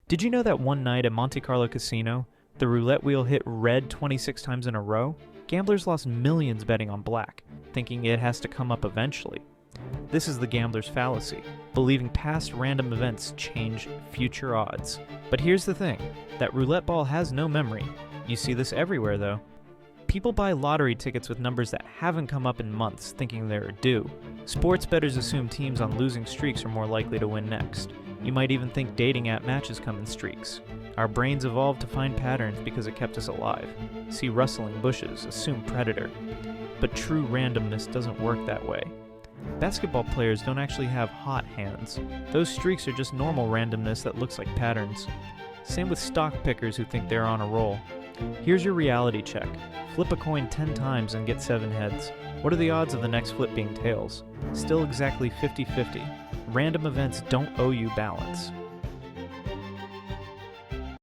Did you know that one night at Monte Carlo Casino, the roulette wheel hit red 26 times in a row? Gamblers lost millions betting on black, thinking it has to come up eventually. This is the gambler's fallacy, believing past random events change future odds. But here's the thing, that roulette ball has no memory. You see this everywhere though. People buy lottery tickets with numbers that haven't come up in months, thinking they're due. Sports bettors assume teams on losing streaks are more likely to win next. You might even think dating app matches come in streaks. Our brains evolved to find patterns because it kept us alive. See rustling bushes, assume predator. But true randomness doesn't work that way. Basketball players don't actually have hot hands. Those streaks are just normal randomness that looks like patterns. Same with stock pickers who think they're on a roll. Here's your reality check. Flip a coin 10 times and get 7 heads. What are the odds of the next flip being tails? Still exactly 50-50. Random events don't owe you balance.